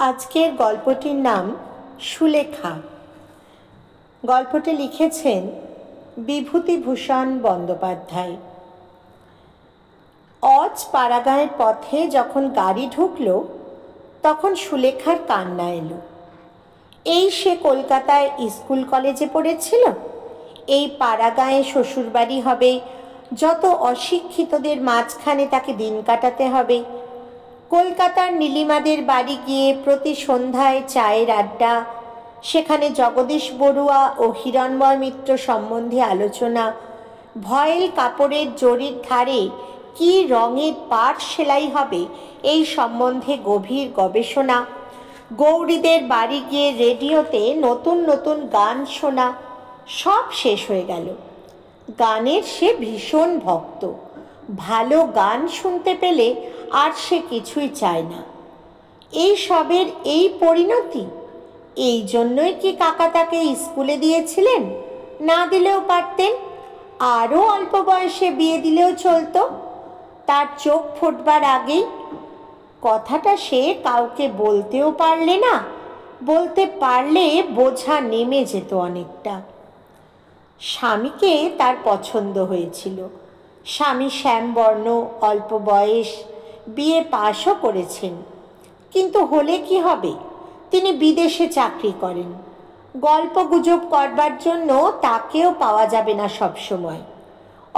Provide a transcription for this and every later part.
আজকের গল্পটির নাম সুলেখা। গল্পটি লিখেছেন বিভূতিভূষণ বন্দ্যোপাধ্যায়। অজ পাড়াগাঁয়ের পথে যখন গাড়ি ঢুকল তখন সুলেখার কান্না এলো। এই সে কলকাতায় স্কুল কলেজে পড়েছিল, এই পাড়াগাঁয়ে শ্বশুরবাড়ি হবে, যত অশিক্ষিতদের মাঝখানে তাকে দিন কাটাতে হবে। কলকাতার নীলিমাদের বাড়ি গিয়ে প্রতি সন্ধ্যায় চায়ের আড্ডা, সেখানে জগদীশ বড়ুয়া ও হিরণময় মিত্র সম্বন্ধে আলোচনা, ভয়েল কাপড়ের জরির ধারে কী রঙের পাট সেলাই হবে এই সম্বন্ধে গভীর গবেষণা, গৌরীদের বাড়ি গিয়ে রেডিওতে নতুন নতুন গান শোনা, সব শেষ হয়ে গেল। গানের সে ভীষণ ভক্ত, ভালো গান শুনতে পেলে আর সে কিছুই চায় না। এই সবের এই পরিণতি, এই জন্যই কি কাকা তাকে স্কুলে দিয়েছিলেন? না দিলেও পারতেন, আরও অল্প বয়সে বিয়ে দিলেও চলতো। তার চোখ ফুটবার আগেই কথাটা সে কাউকে বলতেও পারলে না, বলতে পারলে বোঝা নেমে যেত অনেকটা। স্বামীকে তার পছন্দ হয়েছিল। স্বামী শ্যামবর্ণ, অল্প বয়স, বিয়ে পাশও করেছেন। কিন্তু হলে কি হবে, তিনি বিদেশে চাকরি করেন। গল্পগুজব করবার জন্য তাকেও পাওয়া যাবে না সবসময়।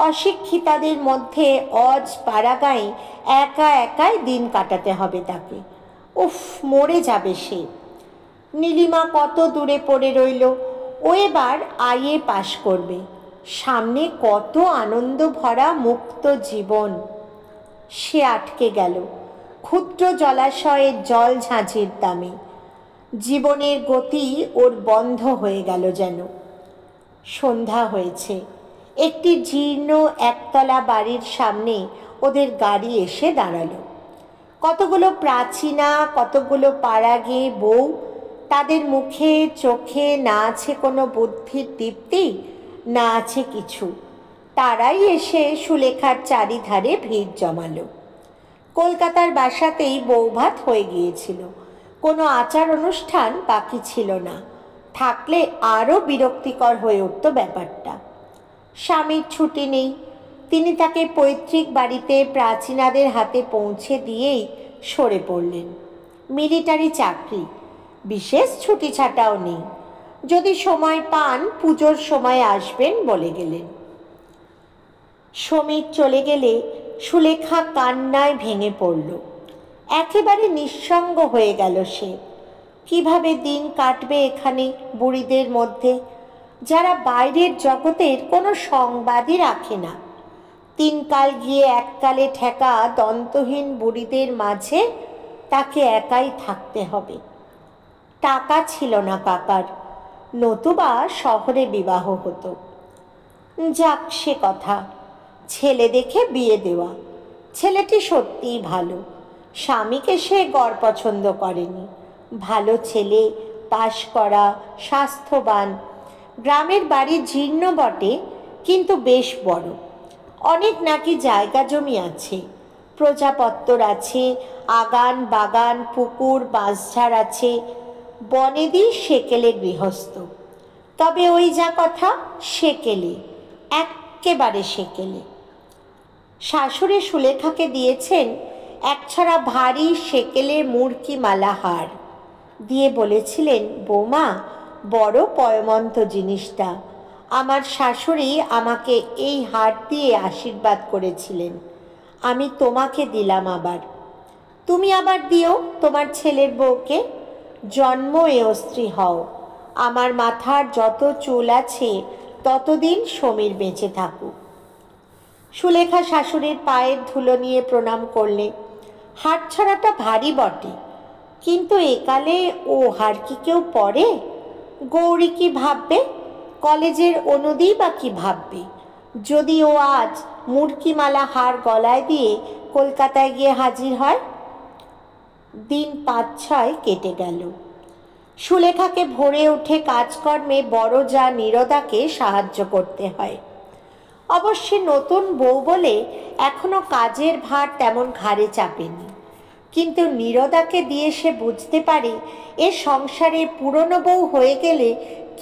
অশিক্ষিতাদের মধ্যে অজ পাড়াগাঁয়ে একা একাই দিন কাটাতে হবে তাকে। উফ, মরে যাবে সে। নীলিমা কত দূরে পড়ে রইল, ও এবার আইএ পাশ করবে। সামনে কত আনন্দ ভরা মুক্ত জীবন। সে আটকে গেল ক্ষুদ্র জলাশয়ের জল ঝাঁঝির দামে। জীবনের গতি ওর বন্ধ হয়ে গেল যেন। সন্ধ্যা হয়েছে। একটি জীর্ণ একতলা বাড়ির সামনে ওদের গাড়ি এসে দাঁড়ালো। কতগুলো প্রাচীনা, কতগুলো পাড়াগে বউ, তাদের মুখে চোখে না আছে কোনো বুদ্ধির দীপ্তি, না আছে কিছু। তারাই এসে সুলেখার চারিধারে ভিড় জমালো। কলকাতার বাসাতেই বৌভাত হয়ে গিয়েছিল, কোনো আচার অনুষ্ঠান বাকি ছিল না। থাকলে আরও বিরক্তিকর হয়ে উঠত ব্যাপারটা। স্বামীর ছুটি নেই, তিনি তাকে পৈতৃক বাড়িতে প্রাচীনাদের হাতে পৌঁছে দিয়েই সরে পড়লেন। মিলিটারি চাকরি, বিশেষ ছুটি ছাটাও নেই। যদি সময় পান পুজোর সময় আসবেন বলে গেলেন। সমীর চলে গেলে সুলেখা কান্নায় ভেঙে পড়ল। একেবারে নিঃসঙ্গ হয়ে গেল সে। কিভাবে দিন কাটবে এখানে বুড়িদের মধ্যে, যারা বাইরের জগতের কোনো সংবাদই রাখে না। তিনকাল গিয়ে এককালে ঠেকা দন্তহীন বুড়িদের মাঝে তাকে একাই থাকতে হবে। টাকা ছিল না কাকার, নতুবা শহরে বিবাহ হতো। যাক সে কথা, ছেলে দেখে বিয়ে দেওয়া। ছেলেটি সত্যিই ভালো। স্বামীকে সে গড় পছন্দ করেনি। ভালো ছেলে, পাশ করা, স্বাস্থ্যবান। গ্রামের বাড়ি জীর্ণ বটে, কিন্তু বেশ বড়। অনেক নাকি জায়গা জমি আছে, প্রজাপত্তর আছে, আগান বাগান, পুকুর বাঁশঝাড় আছে। বনেদি সেকেলে গৃহস্থ। তবে ওই যা কথা, সেকেলে, এক্কেবারে সেকেলে। শাশুড়ি সুলেখাকে দিয়েছেন একছড়া ভারী সেকেলে মুড়কি মালা হার, দিয়ে বলেছিলেন, বৌমা, বড় পয়মন্ত জিনিসটা। আমার শাশুড়ি আমাকে এই হার দিয়ে আশীর্বাদ করেছিলেন, আমি তোমাকে দিলাম আবার। তুমি আবার দিও তোমার ছেলের বউকে। জন্ম এ স্ত্রী হও। আমার মাথার যত চুল আছে ততদিন সমীর বেঁচে থাকুক। সুলেখা শাশুড়ির পায়ের ধুলো নিয়ে প্রণাম করলে। হার ছড়াটা ভারী বটে, কিন্তু একালে ও হার কি কেউ পরে? গৌরী কি ভাববে? কলেজের অনুদি বা কি ভাববে যদি ও আজ মুড়কিমালা হার গলায় দিয়ে কলকাতায় গিয়ে হাজির হয়? দিন 5-6 কেটে গেল। সুলেখাকে ভোরে উঠে কাজকর্মে বড় যা নীরদাকে সাহায্য করতে হয়। অবশ্যই নতুন বউ বলে এখনো কাজের ভার তেমন ঘাড়ে চাপেনি। কিন্তু নীরদাকে দিয়ে সে বুঝতে পারে এ সংসারে পুরনো বউ হয়ে গেলে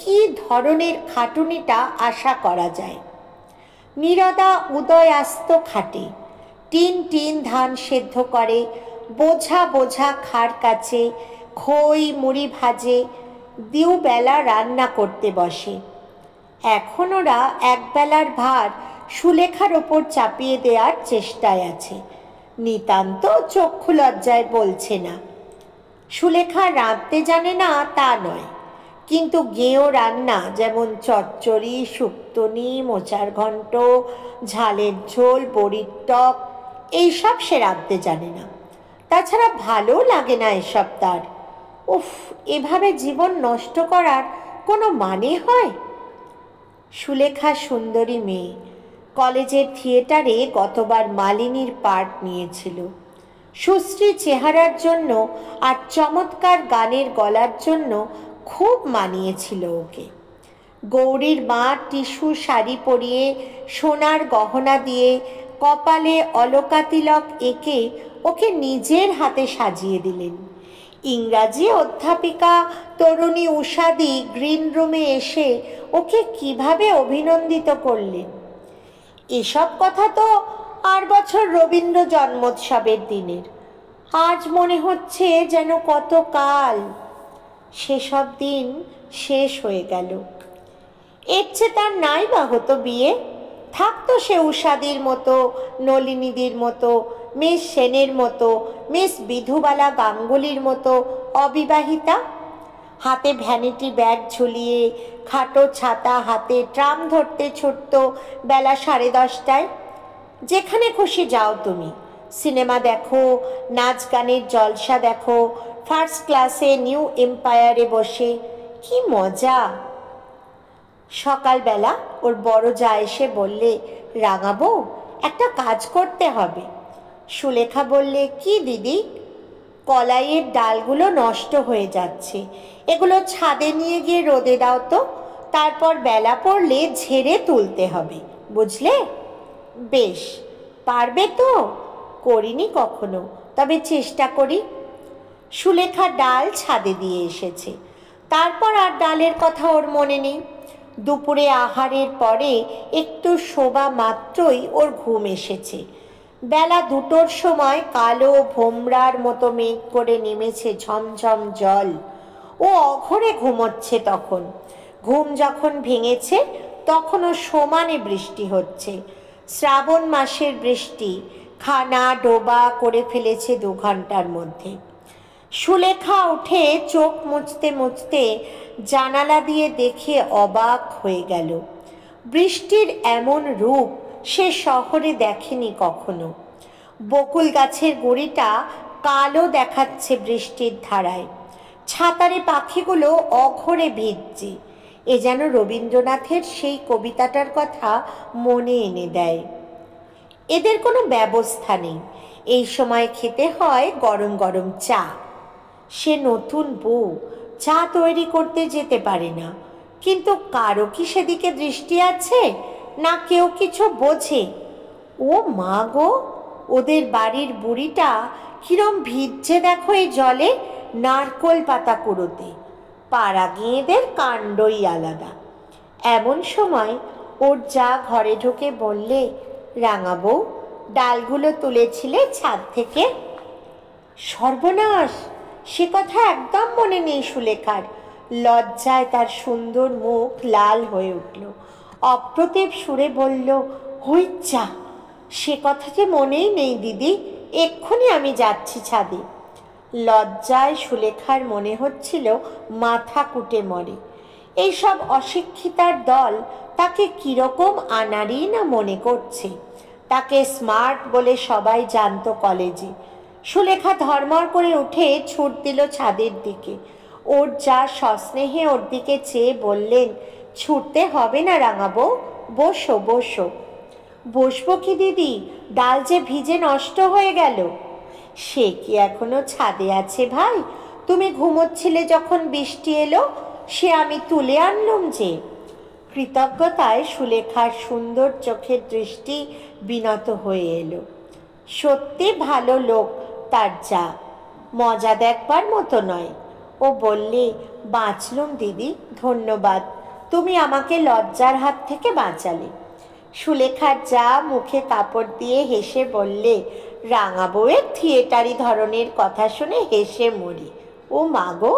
কি ধরনের খাটুনিটা আশা করা যায়। নীরদা উদয়াস্ত খাটে, টিন টিন ধান সেদ্ধ করে, বোঝা বোঝা খাড় কাচে, খই মুড়ি ভাজে, দুবেলা রান্না করতে বসে। এখন ওরা একবেলার ভার সুলেখার ওপর চাপিয়ে দেওয়ার চেষ্টায় আছে। নিতান্ত চক্ষু লজ্জায় বলছে না। সুলেখা রাঁধতে জানে না তা নয়, কিন্তু গেঁয়ো রান্না যেমন চচ্চড়ি, শুক্তনি, মোচার ঘণ্ট, ঝালের ঝোল, বড়ির টক, এইসব সে রাঁধতে জানে না। তাছাড়া ভালো লাগে না এসব তার। উফ, এভাবে জীবন নষ্ট করার কোনো মানে হয়? সুলেখা সুন্দরী মেয়ে, কলেজের থিয়েটারে গতবার মালিনীর পার্ট নিয়েছিল। সুশ্রী চেহারার জন্য আর চমৎকার গানের গলার জন্য খুব মানিয়েছিল ওকে। গৌরীর মা টিস্যু শাড়ি পরিয়ে, সোনার গহনা দিয়ে, কপালে অলকা তিলক এঁকে ওকে নিজের হাতে সাজিয়ে দিলেন। ইংরাজি অধ্যাপিকা তরুণী উষাদি গ্রিন রুমে এসে ওকে কিভাবে অভিনন্দিত করলেন। এসব কথা তো আর বছর রবীন্দ্র জন্মোৎসবের দিনের। আজ মনে হচ্ছে যেন কত কাল। সেসব দিন শেষ হয়ে গেল। এর চেয়ে তার নাই বা হতো বিয়ে, থাকতো সে উষাদির মতো, নলিনীদির মতো, মিস সেনের মতো, মিস বিধুবালা গাঙ্গুলির মতো অবিবাহিতা। হাতে ভ্যানিটি ব্যাগ ঝুলিয়ে, খাটো ছাতা হাতে ট্রাম ধরতে ছুটত বেলা 10:30টায়। যেখানে খুশি যাও তুমি, সিনেমা দেখো, নাচ গানের জলসা দেখো, ফার্স্ট ক্লাসে নিউ এম্পায়ারে বসে, কি মজা। সকালবেলা ওর বড় যা এসে বললে, রাঙাবো, একটা কাজ করতে হবে। সুলেখা বললে, কি দিদি? কলাইয়ের ডালগুলো নষ্ট হয়ে যাচ্ছে, এগুলো ছাদে নিয়ে গিয়ে রোদে দাও তো, তারপর বেলা পড়লে ঝেড়ে তুলতে হবে, বুঝলে? বেশ, পারবে তো? করিনি কখনো, তবে চেষ্টা করি। সুলেখা ডাল ছাদে দিয়ে এসেছে। তারপর আর ডালের কথা ওর মনে নেই। দুপুরে আহারের পরে একটু শোবা মাত্রই ওর ঘুম এসেছে। বেলা 2টোর সময় কালো ভোমরার মতো মেঘ করে নেমেছে ঝমঝম জল। ও অঘরে ঘুমোচ্ছে তখন। ঘুম যখন ভেঙেছে তখনও সমানে বৃষ্টি হচ্ছে। শ্রাবণ মাসের বৃষ্টি খানা ডোবা করে ফেলেছে 2 ঘন্টার মধ্যে। সুলেখা উঠে চোখ মুছতে মুছতে জানালা দিয়ে দেখে অবাক হয়ে গেল। বৃষ্টির এমন রূপ সে শহরে দেখেনি কখনো। বকুল গাছের গুঁড়িটা কালো দেখাচ্ছে বৃষ্টির ধারায়। ছাতারে পাখিগুলো অঘরে ভিজছে। এ যেন রবীন্দ্রনাথের সেই কবিতাটার কথা মনে এনে দেয়। এদের কোনো ব্যবস্থা নেই। এই সময় খেতে হয় গরম গরম চা। সে নতুন বউ, চা তৈরি করতে যেতে পারে না। কিন্তু কারো কি সেদিকে দৃষ্টি আছে? না কেউ কিছু বোঝে? ও মা গো, ওদের বাড়ির বুড়িটা কিরম ভিজছে দেখো এই জলে, নারকোল পাতা কুড়োতে। পাড়া গিয়েদের কাণ্ডই আলাদা। এমন সময় ওর যা ঘরে ঢুকে বললে, রাঙাবো, ডালগুলো তুলেছিলে ছাদ থেকে? সর্বনাশ, সে কথা একদম মনে নেই সুলেখার। লজ্জায় তার সুন্দর মুখ লাল হয়ে উঠল। অপ্রতিভ সুরে বলল, হইচ্ছা, সে কথা যে মনেই নেই দিদি, এক্ষুনি আমি যাচ্ছি ছাদে। লজ্জায় সুলেখার মনে হচ্ছিল মাথা কুটে মরে। এইসব অশিক্ষিতার দল তাকে কিরকম আনাড়ি না মনে করছে। তাকে স্মার্ট বলে সবাই জানতো কলেজে। সুলেখা ধর্মর করে উঠে ছুট দিল ছাদের দিকে। ওর যা সস্নেহে ওর দিকে চেয়ে বললেন, ছুটতে হবে না রাঙাবো, বসো বসো। বসবো কি দিদি, ডাল যে ভিজে নষ্ট হয়ে গেল। সে কি এখনো ছাদে আছে ভাই? তুমি ঘুমোচ্ছিলে যখন বৃষ্টি এলো, সে আমি তুলে আনলুম যে। কৃতজ্ঞতায় সুলেখার সুন্দর চোখের দৃষ্টি বিনত হয়ে এলো। সত্যি ভালো লোক, তার যা, মজা দেখবার মতো নয়। ও বললে, বাঁচলুম দিদি, ধন্যবাদ, তুমি আমাকে লজ্জার হাত থেকে বাঁচালে। সুলেখার যা মুখে কাপড় দিয়ে হেসে বললে, রাঙা বউয়ের থিয়েটারি ধরনের কথা শুনে হেসে মরি। ও মা গো!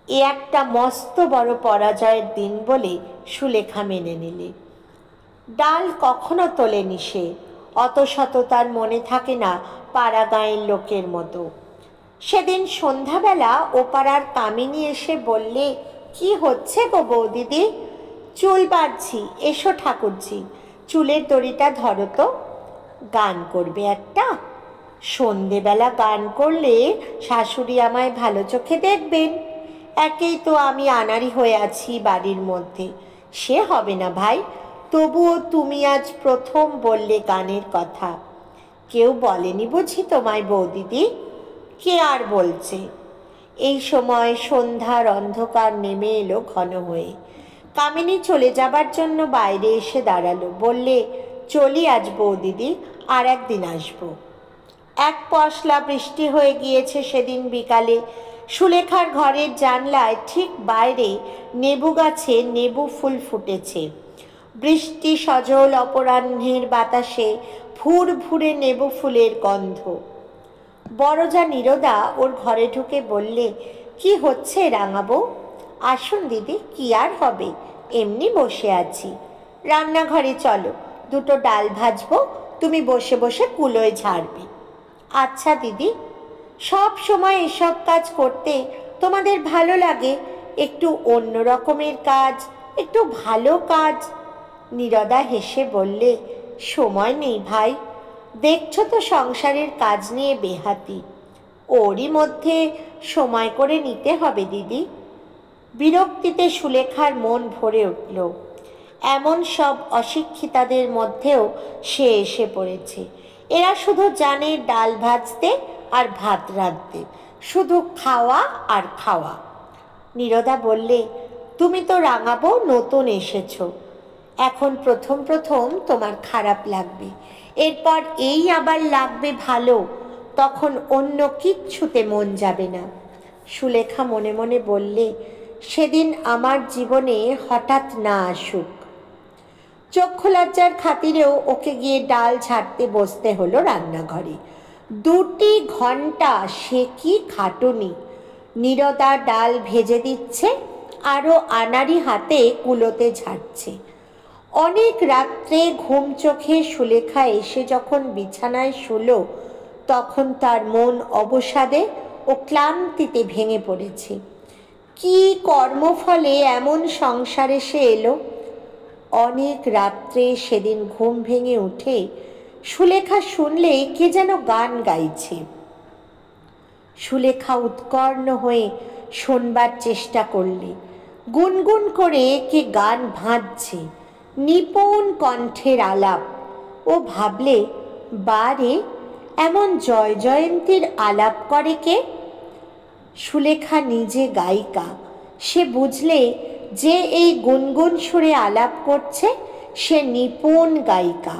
এ একটা মস্ত বড় পরাজয়ের দিন বলে সুলেখা মেনে নিলে। ডাল কখনো তোলেনি সে, অত শত তার মনে থাকে না পাড়া গাঁয়ের লোকের মতো। সেদিন সন্ধ্যাবেলা ও পাড়ার কামিনী এসে বললে, কি হচ্ছে গো বৌদিদি? চুল বাঁধছি, এসো ঠাকুরজি, চুলের দড়িটা ধরো তো। গান করবে একটা? সন্ধেবেলা গান করলে শাশুড়ি আমায় ভালো চোখে দেখবেন। একেই তো আমি আনাড়ি হয়ে আছি বাড়ির মধ্যে, সে হবে না ভাই। তবুও তুমি আজ প্রথম বললে গানের কথা। কেউ বলেনি বুঝি তোমায় বৌদিদি? কে আর বলছে? এই সময় সন্ধ্যার অন্ধকার নেমে এলো ঘন হয়ে। কামিনী চলে যাবার জন্য বাইরে এসে দাঁড়ালো, বললে, চলি আজ বৌদিদি, আর একদিন আসবো। এক পশলা বৃষ্টি হয়ে গিয়েছে সেদিন বিকালে। সুলেখার ঘরের জানলায় ঠিক বাইরে নেবু গাছে নেবু ফুল ফুটেছে। বৃষ্টি সজল অপরাহ্নের বাতাসে ভুর ভুরে নেবু ফুলের গন্ধ। বড়জা নীরদা ওর ঘরে ঢুকে বললে, কি হচ্ছে রাঙাবো? আসুন দিদি, কি আর হবে, এমনি বসে আছি। রান্নাঘরে চলো, দুটো ডাল ভাজবো, তুমি বসে বসে কুলোয় ঝাড়বে। আচ্ছা দিদি। সব সময় এসব কাজ করতে তোমাদের ভালো লাগে? একটু অন্য রকমের কাজ, একটু ভালো কাজ। নীরদা হেসে বললে, সময় নেই ভাই, দেখছো তো সংসারের কাজ নিয়ে বেহাতি, ওরই মধ্যে সময় করে নিতে হবে দিদি। বিরক্তিতে সুলেখার মন ভরে উঠল। এমন সব অশিক্ষিতাদের মধ্যেও সে এসে পড়েছে। এরা শুধু জানে ডাল ভাজতে আর ভাত রাঁধতে, শুধু খাওয়া আর খাওয়া। নীরদা বললে, তুমি তো রাঙাবো নতুন এসেছো, এখন প্রথম প্রথম তোমার খারাপ লাগবে, এরপর এই আবার লাগবে ভালো, তখন অন্য কিচ্ছুতে মন যাবে না। সুলেখা মনে মনে বললে, সেদিন আমার জীবনে হঠাৎ না আসুক। চক্ষু লজ্জার খাতিরেও ওকে গিয়ে ডাল ঝাড়তে বসতে হলো রান্নাঘরে। 2 ঘন্টা সে কি খাটুনি! নীরদা ডাল ভেজে দিচ্ছে, আরও আনাড়ি হাতে কুলোতে ঝাড়ছে। অনেক রাত্রে ঘুম চোখে সুলেখা এসে যখন বিছানায় শুল, তখন তার মন অবসাদে ও ক্লান্তিতে ভেঙে পড়েছে। কি কর্মফলে এমন সংসারে সে এলো? অনেক রাত্রে সেদিন ঘুম ভেঙে উঠে সুলেখা শুনলে কে যেন গান গাইছে। সুলেখা উৎকর্ণ হয়ে শোনবার চেষ্টা করলে। গুনগুন করে কে গান ভাঁজছে, নিপুণ কণ্ঠের আলাপ। ও ভাবলে, বারে, এমন জয় জয়ন্তীর আলাপ করে কে? সুলেখা নিজে গায়িকা, সে বুঝলে যে এই গুনগুন সুরে আলাপ করছে সে নিপুণ গায়িকা।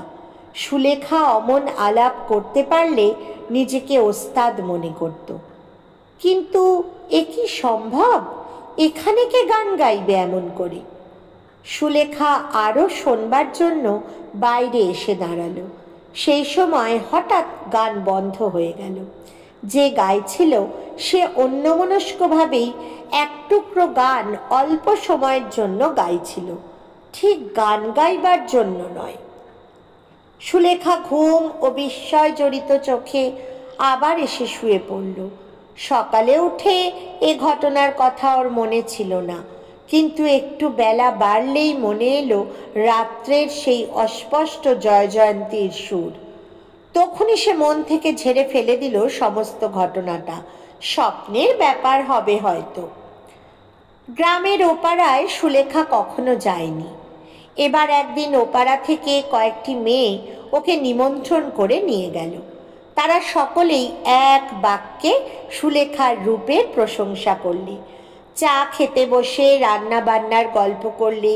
সুলেখা অমন আলাপ করতে পারলে নিজেকে ওস্তাদ মনে করত। কিন্তু এ কি সম্ভব? এখানে কে গান গাইবে এমন করে? সুলেখা আরও শোনবার জন্য বাইরে এসে দাঁড়ালো। সেই সময় হঠাৎ গান বন্ধ হয়ে গেল। যে গাইছিল সে অন্যমনস্কভাবেই এক টুকরো গান অল্প সময়ের জন্য গাইছিল, ঠিক গান গাইবার জন্য নয়। সুলেখা ঘুম ও বিস্ময় জড়িত চোখে আবার এসে শুয়ে পড়ল। সকালে উঠে এ ঘটনার কথা ওর মনে ছিল না, কিন্তু একটু বেলা বাড়লেই মনে এলো রাত্রের সেই অস্পষ্ট জয় জয়ন্তীর সুর। তখনই সে মন থেকে ঝেড়ে ফেলে দিল সমস্ত ঘটনাটা, স্বপ্নের ব্যাপার হবে হয়তো। গ্রামের ওপাড়ায় সুলেখা কখনো যায়নি। এবার একদিন ওপাড়া থেকে কয়েকটি মেয়ে ওকে নিমন্ত্রণ করে নিয়ে গেল। তারা সকলেই এক বাক্যে সুলেখার রূপের প্রশংসা করলে। চা খেতে বসে রান্না বান্নার গল্প করলে।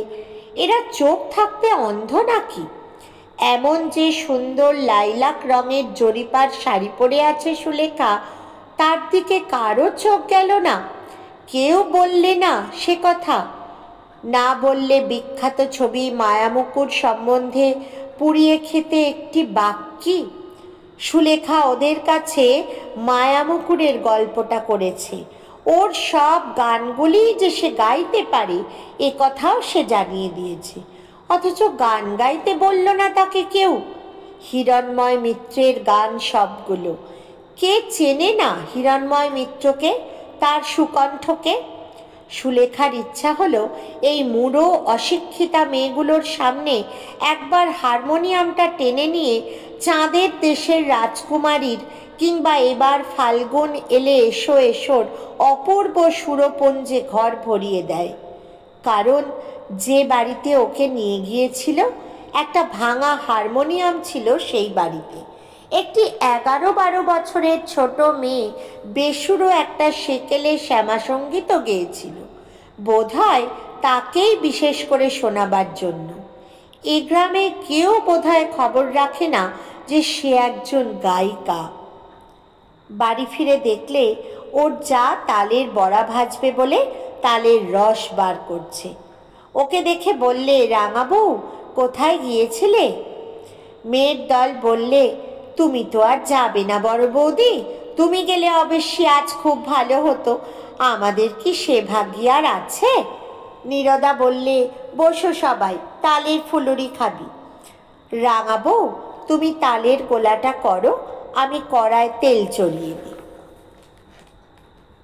এরা চোখ থাকতে অন্ধ নাকি? এমন যে সুন্দর লাইলাক রঙের জরিপার শাড়ি পরে আছে সুলেখা, তার দিকে কারো চোখ গেল না। কেউ বললে না সে কথা। না বললে বিখ্যাত ছবি মায়ামুকুর সম্বন্ধে পুড়িয়ে খেতে একটি বাক্যি। সুলেখা ওদের কাছে মায়ামুকুরের গল্পটা করেছে। ওর সব গানগুলি যে সে গাইতে পারে এ কথাও সে জানিয়ে দিয়েছে, অথচ গান গাইতে বলল না তাকে কেউ। হিরণময় মিত্রের গান সবগুলো। কে চেনে না হিরণময় মিত্রকে, তার সুকণ্ঠকে? সুলেখার ইচ্ছা হলো এই মুড়ো অশিক্ষিতা মেয়েগুলোর সামনে একবার হারমোনিয়ামটা টেনে নিয়ে চাঁদের দেশের রাজকুমারীর কিংবা এবার ফাল্গুন এলে এসো এসোর অপূর্ব সুরপঞ্জে ঘর ভরিয়ে দেয়। কারণ যে বাড়িতে ওকে নিয়ে গিয়েছিল একটা ভাঙা হারমোনিয়াম ছিল সেই বাড়িতে। একটি 11-12 বছরের ছোট মেয়ে বেসুরো একটা সেকেলে শ্যামাসঙ্গীতও গেয়েছিল, বোধহয় তাকেই বিশেষ করে শোনাবার জন্য। এ গ্রামে কেউ বোধহয় খবর রাখে না যে সে একজন গায়িকা। বাড়ি ফিরে দেখলে ওর যা তালের বড়া ভাজবে বলে তালের রস বার করছে। ওকে দেখে বললে, রাঙাবউ কোথায় গিয়েছিলে? মেয়ের দল বললে, তুমি তো আর যাবে না বড় বৌদি, তুমি গেলে অবশ্যই আজ খুব ভালো হতো, আমাদের কি সে ভাগ্য আর আছে? নীরদা বললে, বসো সবাই, তালের ফুলুরি খাবি। রাঙাবউ তুমি তালের গোলাটা করো, আমি কড়ায় তেল চড়িয়ে দিই।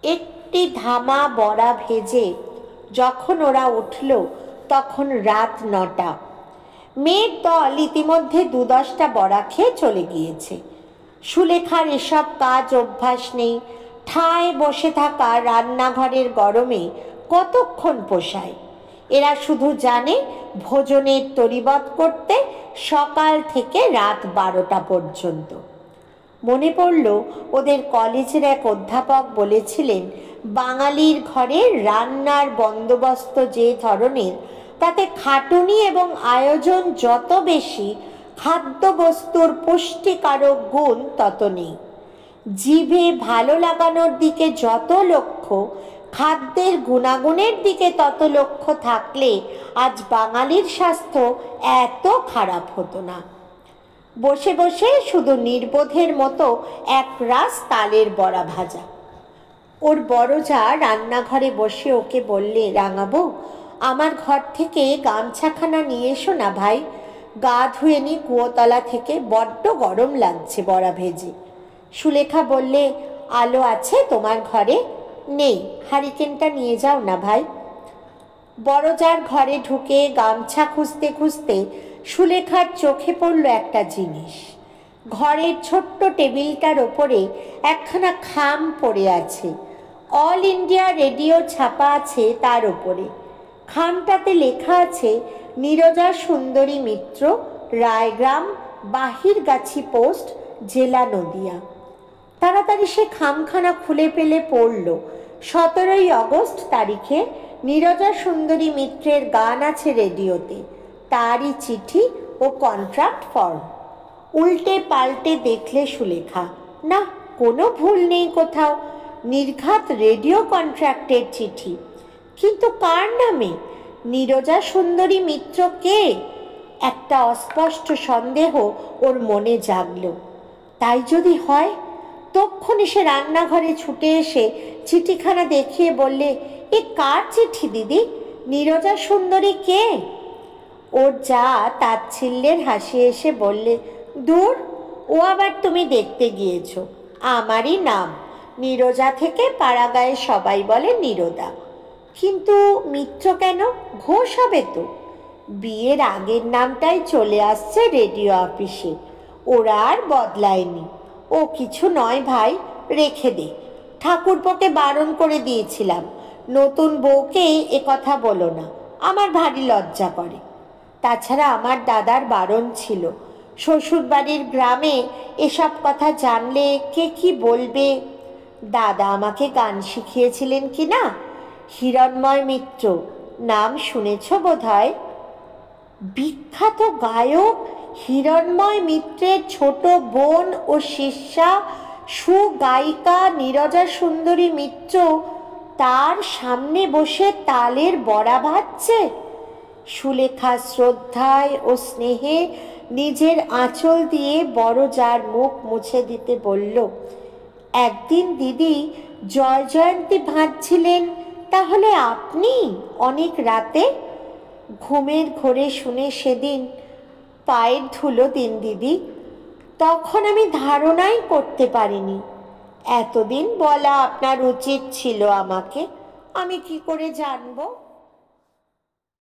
একটি ধামা বড়া ভেজে যখন ওরা উঠল তখন রাত 9টা। মেয়ের দল ইতিমধ্যে 2-10টা বড়া খেয়ে চলে গিয়েছে। সুলেখার এসব কাজ অভ্যাস নেই। ঠায় বসে থাকা রান্নাঘরের গরমে কতক্ষণ পোষায়। এরা শুধু জানে ভোজনের তরিবত করতে সকাল থেকে রাত 12টা পর্যন্ত। মনে পড়ল ওদের কলেজের এক অধ্যাপক বলেছিলেন, বাঙালির ঘরে রান্নার বন্দোবস্ত যে ধরনের, তাতে খাটুনি এবং আয়োজন যত বেশি, খাদ্যবস্তুর পুষ্টিকারক গুণ তত নেই। জিভে ভালো লাগানোর দিকে যত লক্ষ্য, খাদ্যের গুণাগুণের দিকে তত লক্ষ্য থাকলে আজ বাঙালির স্বাস্থ্য এত খারাপ হতো না। বসে বসে শুধু নির্বোধের মতো একরাশ তালের বড়া ভাজা। ওর বড় যা রান্নাঘরে বসে ওকে বললে, রাঙাবউ আমার ঘর থেকে গামছাখানা নিয়ে এসো না ভাই, গা ধুয়ে নি কুয়োতলা থেকে, বড্ড গরম লাগছে বড়া ভেজে। সুলেখা বললে, আলো আছে তোমার ঘরে? নেই, হারিকেনটা নিয়ে যাও না ভাই। বড় যার ঘরে ঢুকে গামছা খুঁজতে খুঁজতে সুলেখার চোখে পড়ল একটা জিনিস। ঘরের ছোট্ট টেবিলটার ওপরে একখানা খাম পড়ে আছে। অল ইন্ডিয়া রেডিও ছাপা আছে তার ওপরে। খামটাতে লেখা আছে, নীরজা সুন্দরী মিত্র, রায়গ্রাম, বাহিরগাছি পোস্ট, জেলা নদিয়া। তাড়াতাড়ি সে খামখানা খুলে পেলে পড়ল, 17ই অগস্ট তারিখে নীরজা সুন্দরী মিত্রের গান আছে রেডিওতে, তারই চিঠি ও কন্ট্রাক্ট ফর্ম। উল্টে পাল্টে দেখলে সুলেখা, না কোনো ভুল নেই কোথাও, নির্ঘাত রেডিও কন্ট্রাক্টের চিঠি। কিন্তু কার নামে? নীরজা সুন্দরী মিত্র কে? একটা অস্পষ্ট সন্দেহ ওর মনে জাগল। তাই যদি হয়? তক্ষুনি সে রান্নাঘরে ছুটে এসে চিঠিখানা দেখিয়ে বললে, এ কার চিঠি দিদি? নীরজা সুন্দরী কে? ওর যা তাচ্ছিল্যের হাসি এসে বললে, দূর, ও আবার তুমি দেখতে গিয়েছ, আমারই নাম নীরজা থেকে পাড়াগাঁয়ে সবাই বলে নীরদা। কিন্তু মিত্র কেন? ঘোষ হবে তো। বিয়ের আগের নামটাই চলে আসছে রেডিও অফিসে, ওরা আর বদলায়নি। ও কিছু নয় ভাই, রেখে দে। ঠাকুরপোকে বারণ করে দিয়েছিলাম, নতুন বউকে এ কথা বলো না, আমার ভারী লজ্জা করে। তাছাড়া আমার দাদার বারণ ছিল, শ্বশুরবাড়ির গ্রামে এসব কথা জানলে কে কি বলবে। দাদা আমাকে গান শিখিয়েছিলেন কি না, হিরণময় মিত্র, নাম শুনেছ বোধ হয়? বিখ্যাত গায়ক হিরণময় মিত্রের ছোট বোন ও শিষ্যা সুগায়িকা নীরজা সুন্দরী মিত্র তার সামনে বসে তালের বড়া ভাজছে। সুলেখা শ্রদ্ধায় ও স্নেহে নিজের আঁচল দিয়ে বড় যার মুখ মুছে দিতে বলল, একদিন দিদি জয় জয়ন্তী ভাজছিলেন, তাহলে আপনি অনেক রাতে? ঘুমের ঘোরে শুনে সেদিন পায়ের ধুলো দিন দিদি। তখন আমি ধারণাই করতে পারিনি। এতদিন বলা আপনার উচিত ছিল আমাকে, আমি কি করে জানবো?